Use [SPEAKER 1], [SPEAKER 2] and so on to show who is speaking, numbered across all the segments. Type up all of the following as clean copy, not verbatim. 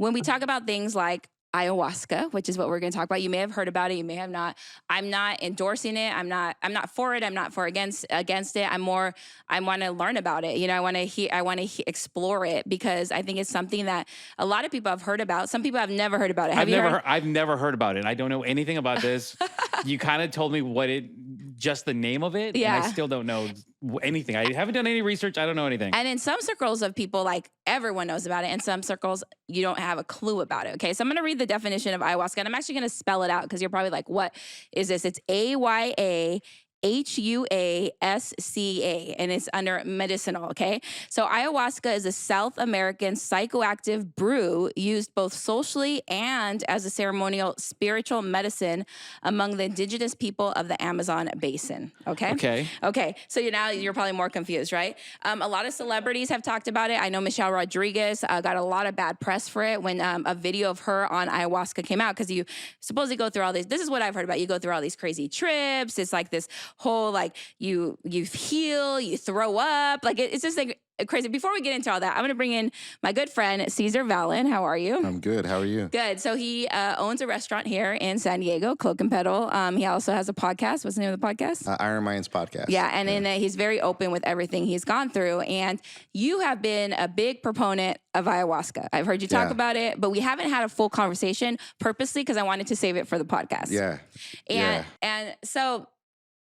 [SPEAKER 1] when we talk about things like ayahuasca, which is what we're going to talk about, you may have heard about it, you may have not. I'm not endorsing it. I'm not for it. I'm not for against it. I want to learn about it. You know, I want to explore it because I think it's something that a lot of people have heard about. Some people have never heard about it.
[SPEAKER 2] I've never heard about it. I don't know anything about this. You kind of told me just the name of it.
[SPEAKER 1] Yeah.
[SPEAKER 2] And I still don't know anything. I haven't done any research. I don't know anything.
[SPEAKER 1] And in some circles of people, like everyone knows about it. In some circles, you don't have a clue about it. Okay. So I'm going to read the definition of ayahuasca, and I'm actually going to spell it out because you're probably like, what is this? It's AYAHUASCA, and it's under medicinal, okay? So ayahuasca is a South American psychoactive brew used both socially and as a ceremonial spiritual medicine among the indigenous people of the Amazon basin, okay? Okay, so you're probably more confused, right? A lot of celebrities have talked about it. I know Michelle Rodriguez got a lot of bad press for it when a video of her on ayahuasca came out because you supposedly go through all these, this is what I've heard about, you go through all these crazy trips, it's like this whole like you heal, you throw up, like it's just like crazy. Before we get into all that, I'm going to bring in my good friend Cesar Valen. How are you?
[SPEAKER 3] I'm good. How are you?
[SPEAKER 1] Good. So he owns a restaurant here in San Diego, Cloak and Pedal. He also has a podcast. What's the name of the podcast?
[SPEAKER 3] Iron Minds Podcast.
[SPEAKER 1] Yeah, and then he's very open with everything he's gone through. And you have been a big proponent of ayahuasca. I've heard you talk about it, but we haven't had a full conversation purposely because I wanted to save it for the podcast.
[SPEAKER 3] Yeah.
[SPEAKER 1] And so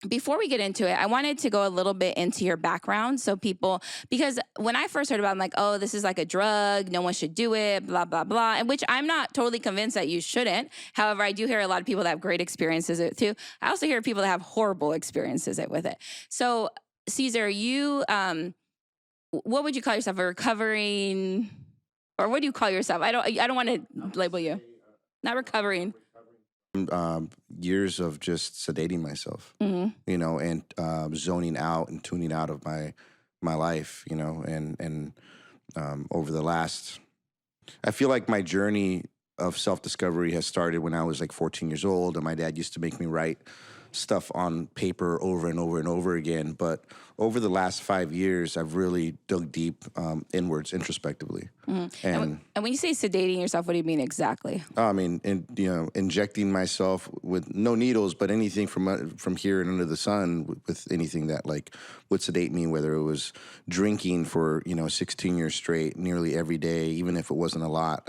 [SPEAKER 1] before we get into it, I wanted to go a little bit into your background. So because when I first heard about it, I'm like, oh, this is like a drug. No one should do it, blah, blah, blah. And which I'm not totally convinced that you shouldn't. However, I do hear a lot of people that have great experiences with it too. I also hear people that have horrible experiences with it. So Cesar, you, what would you call yourself? A recovering, or what do you call yourself? I don't want to label you. Not recovering.
[SPEAKER 3] Years of just sedating myself, you know, and zoning out and tuning out of my life, you know, and over the last, I feel like my journey of self-discovery has started when I was like 14 years old, and my dad used to make me write stuff on paper over and over and over again. But over the last 5 years, I've really dug deep inwards, introspectively.
[SPEAKER 1] And when you say sedating yourself, what do you mean exactly?
[SPEAKER 3] I mean, injecting myself with no needles, but anything from here and under the sun with anything that like would sedate me, whether it was drinking for 16 years straight, nearly every day, even if it wasn't a lot.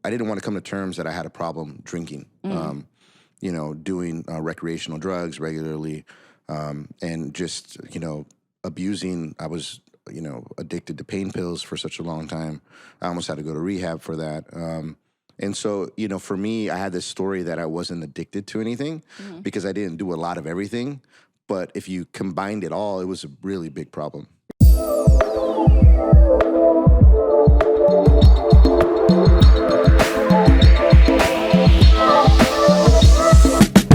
[SPEAKER 3] I didn't want to come to terms that I had a problem drinking, doing recreational drugs regularly, and just, abusing. I was, addicted to pain pills for such a long time. I almost had to go to rehab for that. And so, for me, I had this story that I wasn't addicted to anything because I didn't do a lot of everything. But if you combined it all, it was a really big problem.